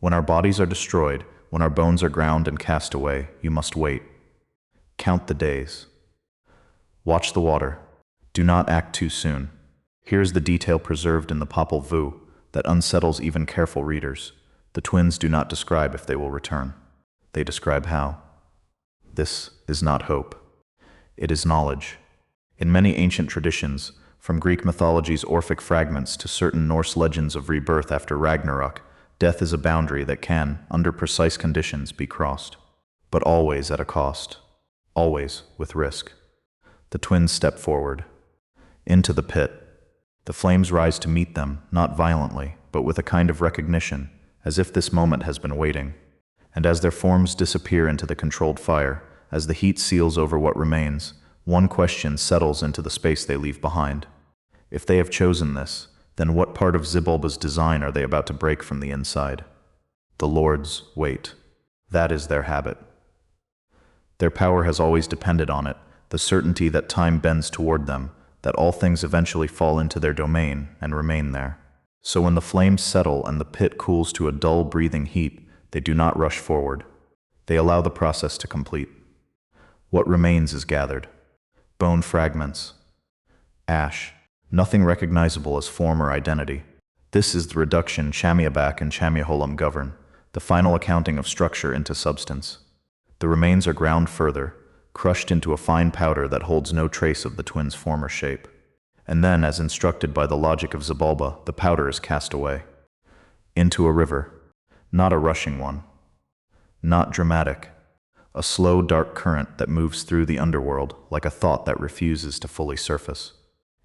When our bodies are destroyed, when our bones are ground and cast away, you must wait. Count the days. Watch the water. Do not act too soon. Here is the detail preserved in the Popol Vuh that unsettles even careful readers. The twins do not describe if they will return. They describe how. This is not hope. It is knowledge. In many ancient traditions, from Greek mythology's Orphic fragments to certain Norse legends of rebirth after Ragnarok, death is a boundary that can, under precise conditions, be crossed. But always at a cost. Always with risk. The twins step forward. Into the pit. The flames rise to meet them, not violently, but with a kind of recognition, as if this moment has been waiting. And as their forms disappear into the controlled fire, as the heat seals over what remains, one question settles into the space they leave behind. If they have chosen this, then what part of Xibalba's design are they about to break from the inside? The lords wait. That is their habit. Their power has always depended on it, the certainty that time bends toward them, that all things eventually fall into their domain and remain there. So when the flames settle and the pit cools to a dull breathing heat, they do not rush forward. They allow the process to complete. What remains is gathered. bone fragments, ash, nothing recognizable as form or identity. This is the reduction Chamiabak and Chamiaholam govern, the final accounting of structure into substance. The remains are ground further, crushed into a fine powder that holds no trace of the twins' former shape. And then, as instructed by the logic of Xibalba, the powder is cast away. Into a river. Not a rushing one. Not dramatic. A slow, dark current that moves through the underworld like a thought that refuses to fully surface.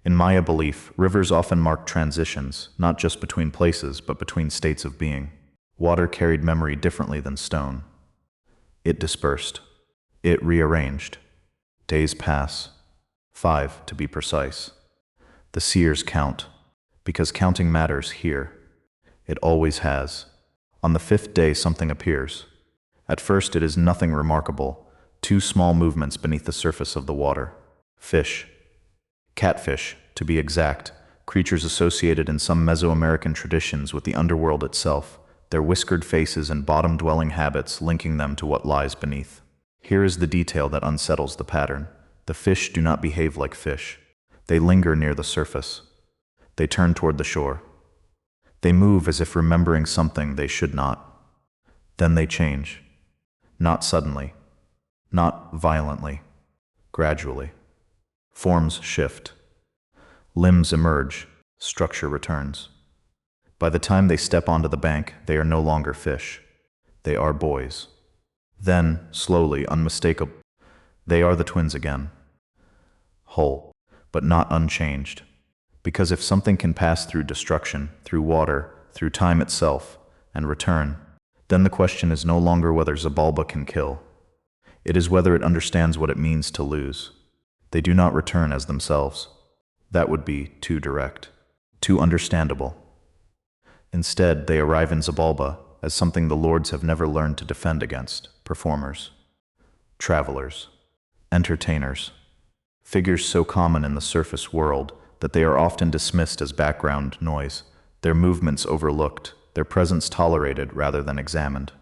In Maya belief, rivers often mark transitions, not just between places, but between states of being. Water carried memory differently than stone. It dispersed. It rearranged. Days pass. 5, to be precise. The seers count, because counting matters here. It always has. On the 5th day something appears. At first it is nothing remarkable, 2 small movements beneath the surface of the water. Fish. Catfish, to be exact, creatures associated in some Mesoamerican traditions with the underworld itself, their whiskered faces and bottom-dwelling habits linking them to what lies beneath. Here is the detail that unsettles the pattern. The fish do not behave like fish. They linger near the surface. They turn toward the shore. They move as if remembering something they should not. Then they change. Not suddenly. Not violently. Gradually. Forms shift. Limbs emerge. Structure returns. By the time they step onto the bank, they are no longer fish. They are boys. Then, slowly, unmistakable, they are the twins again. Whole, but not unchanged. Because if something can pass through destruction, through water, through time itself, and return, then the question is no longer whether Xibalba can kill. It is whether it understands what it means to lose. They do not return as themselves. That would be too direct, too understandable. Instead, they arrive in Xibalba as something the Lords have never learned to defend against: performers, travelers, entertainers, figures so common in the surface world that they are often dismissed as background noise, their movements overlooked, their presence tolerated rather than examined.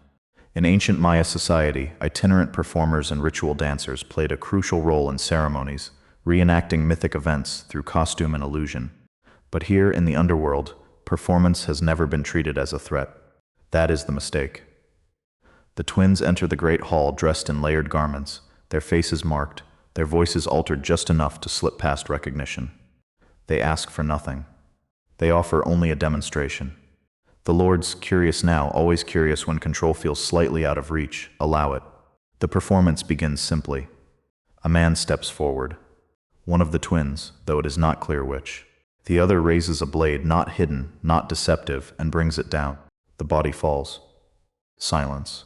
In ancient Maya society, itinerant performers and ritual dancers played a crucial role in ceremonies, reenacting mythic events through costume and illusion. But here in the underworld, performance has never been treated as a threat. That is the mistake. The twins enter the great hall dressed in layered garments, their faces marked, their voices altered just enough to slip past recognition. They ask for nothing. They offer only a demonstration. The Lords, curious now, always curious when control feels slightly out of reach, allow it. The performance begins simply. A man steps forward. One of the twins, though it is not clear which. The other raises a blade not hidden, not deceptive, and brings it down. The body falls. Silence.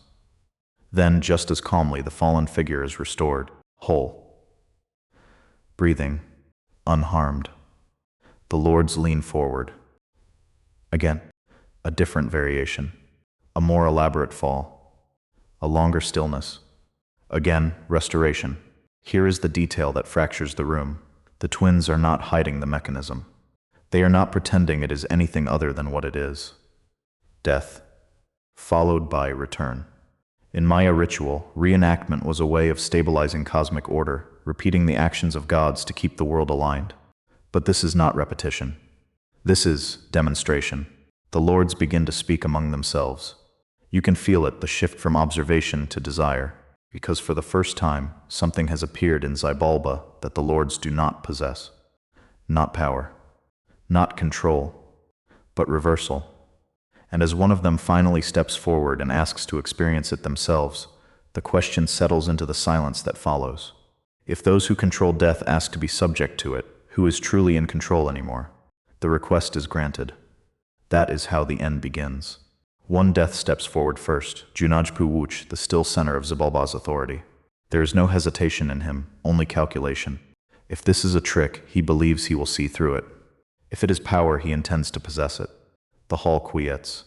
Then, just as calmly, the fallen figure is restored, whole. Breathing, unharmed. The Lords lean forward. Again, a different variation. A more elaborate fall. A longer stillness. Again, restoration. Here is the detail that fractures the room. The twins are not hiding the mechanism. They are not pretending it is anything other than what it is. Death, followed by return. In Maya ritual, reenactment was a way of stabilizing cosmic order, repeating the actions of gods to keep the world aligned. But this is not repetition. This is demonstration. The Lords begin to speak among themselves. You can feel it, the shift from observation to desire, because for the first time, something has appeared in Xibalba that the Lords do not possess. Not power, not control, but reversal. And as one of them finally steps forward and asks to experience it themselves, the question settles into the silence that follows. If those who control death ask to be subject to it, who is truly in control anymore? The request is granted. That is how the end begins. One death steps forward first, Hunahpu Wuch, the still center of Xibalba's authority. There is no hesitation in him, only calculation. If this is a trick, he believes he will see through it. If it is power, he intends to possess it. The hall quiets.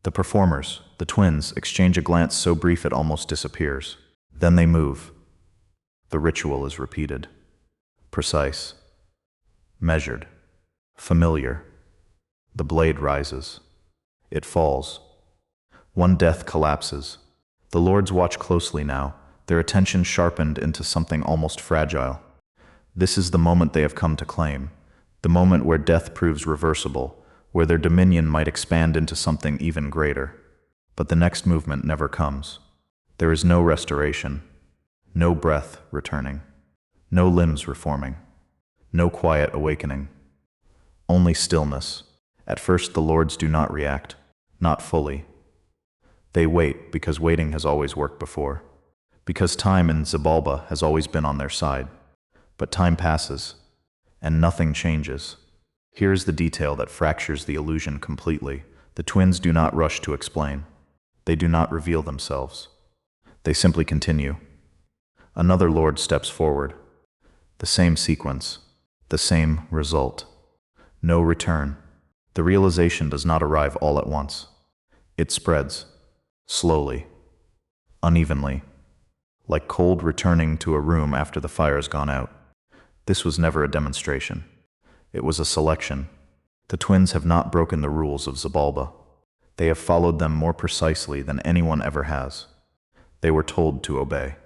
The performers, the twins, exchange a glance so brief it almost disappears. Then they move. The ritual is repeated. Precise. Measured. Familiar. The blade rises. It falls. One death collapses. The Lords watch closely now, their attention sharpened into something almost fragile. This is the moment they have come to claim, the moment where death proves reversible, where their dominion might expand into something even greater. But the next movement never comes. There is no restoration, no breath returning, no limbs reforming, no quiet awakening. Only stillness. At first the lords do not react, not fully. They wait because waiting has always worked before, because time in Xibalba has always been on their side. But time passes, and nothing changes. Here is the detail that fractures the illusion completely. The twins do not rush to explain. They do not reveal themselves. They simply continue. Another lord steps forward. The same sequence, the same result. No return. The realization does not arrive all at once. It spreads, slowly, unevenly, like cold returning to a room after the fire's gone out. This was never a demonstration. It was a selection. The twins have not broken the rules of Xibalba. They have followed them more precisely than anyone ever has. They were told to obey.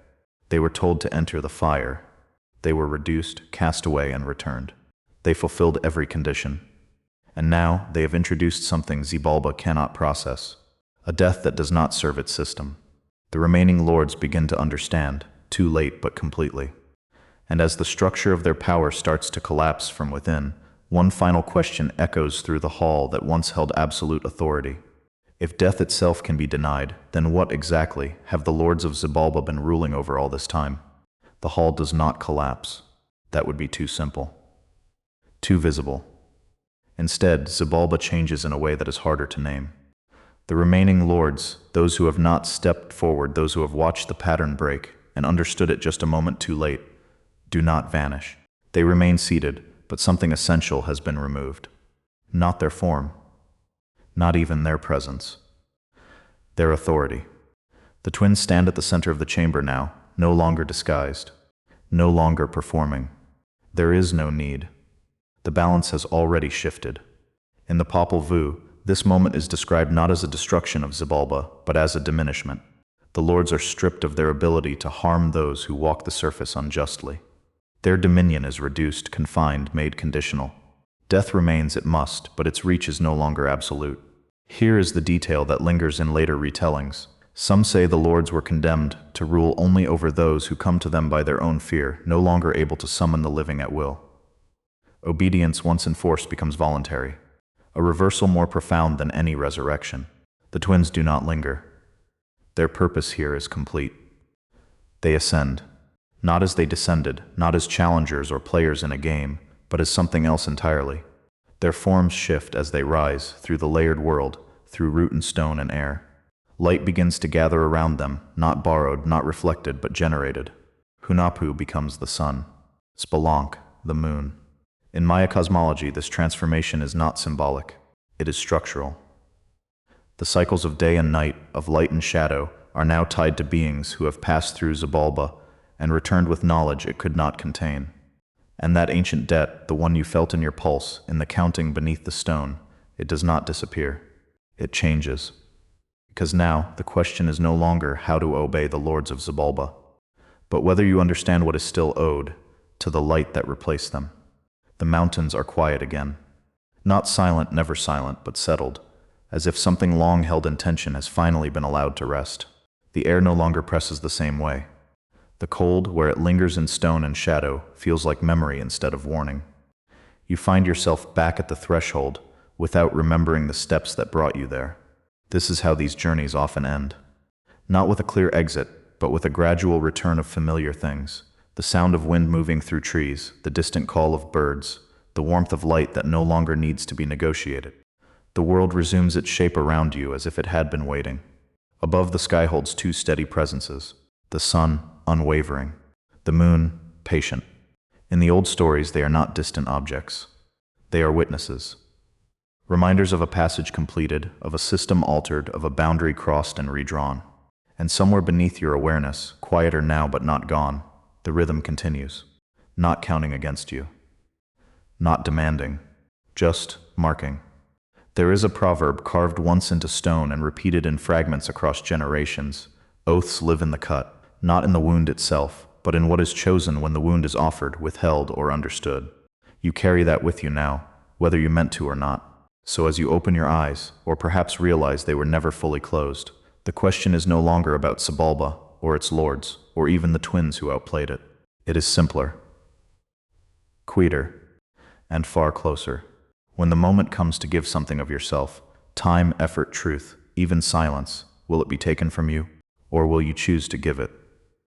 They were told to enter the fire. They were reduced, cast away, and returned. They fulfilled every condition. And now they have introduced something Xibalba cannot process, a death that does not serve its system. The remaining lords begin to understand, too late but completely. And as the structure of their power starts to collapse from within, one final question echoes through the hall that once held absolute authority. If death itself can be denied, then what exactly have the Lords of Xibalba been ruling over all this time? The hall does not collapse. That would be too simple. Too visible. Instead, Xibalba changes in a way that is harder to name. The remaining lords, those who have not stepped forward, those who have watched the pattern break and understood it just a moment too late, do not vanish. They remain seated, but something essential has been removed. Not their form. Not even their presence. Their authority. The twins stand at the center of the chamber now, no longer disguised, no longer performing. There is no need. The balance has already shifted. In the Popol Vuh, this moment is described not as a destruction of Xibalba, but as a diminishment. The lords are stripped of their ability to harm those who walk the surface unjustly. Their dominion is reduced, confined, made conditional. Death remains, it must, but its reach is no longer absolute. Here is the detail that lingers in later retellings. Some say the lords were condemned to rule only over those who come to them by their own fear, no longer able to summon the living at will. Obedience, once enforced, becomes voluntary, a reversal more profound than any resurrection. The twins do not linger. Their purpose here is complete. They ascend. Not as they descended, not as challengers or players in a game, but as something else entirely. Their forms shift as they rise through the layered world, through root and stone and air. Light begins to gather around them, not borrowed, not reflected, but generated. Hun Hunahpu becomes the sun. Xbalanque, the moon. In Maya cosmology, this transformation is not symbolic. It is structural. The cycles of day and night, of light and shadow, are now tied to beings who have passed through Xibalba and returned with knowledge it could not contain. And that ancient debt, the one you felt in your pulse, in the counting beneath the stone, it does not disappear. It changes. Because now, the question is no longer how to obey the Lords of Xibalba, but whether you understand what is still owed to the light that replaced them. The mountains are quiet again. Not silent, never silent, but settled, as if something long held in tension has finally been allowed to rest. The air no longer presses the same way. The cold, where it lingers in stone and shadow, feels like memory instead of warning. You find yourself back at the threshold, without remembering the steps that brought you there. This is how these journeys often end. Not with a clear exit, but with a gradual return of familiar things. The sound of wind moving through trees, the distant call of birds, the warmth of light that no longer needs to be negotiated. The world resumes its shape around you as if it had been waiting. Above the sky holds two steady presences. The sun, unwavering. The moon, patient. In the old stories, they are not distant objects. They are witnesses. Reminders of a passage completed, of a system altered, of a boundary crossed and redrawn. And somewhere beneath your awareness, quieter now but not gone, the rhythm continues. Not counting against you. Not demanding. Just marking. There is a proverb carved once into stone and repeated in fragments across generations. Oaths live in the cut, not in the wound itself, but in what is chosen when the wound is offered, withheld, or understood. You carry that with you now, whether you meant to or not. So as you open your eyes, or perhaps realize they were never fully closed, the question is no longer about Xibalba, or its lords, or even the twins who outplayed it. It is simpler, quieter, and far closer. When the moment comes to give something of yourself, time, effort, truth, even silence, will it be taken from you, or will you choose to give it?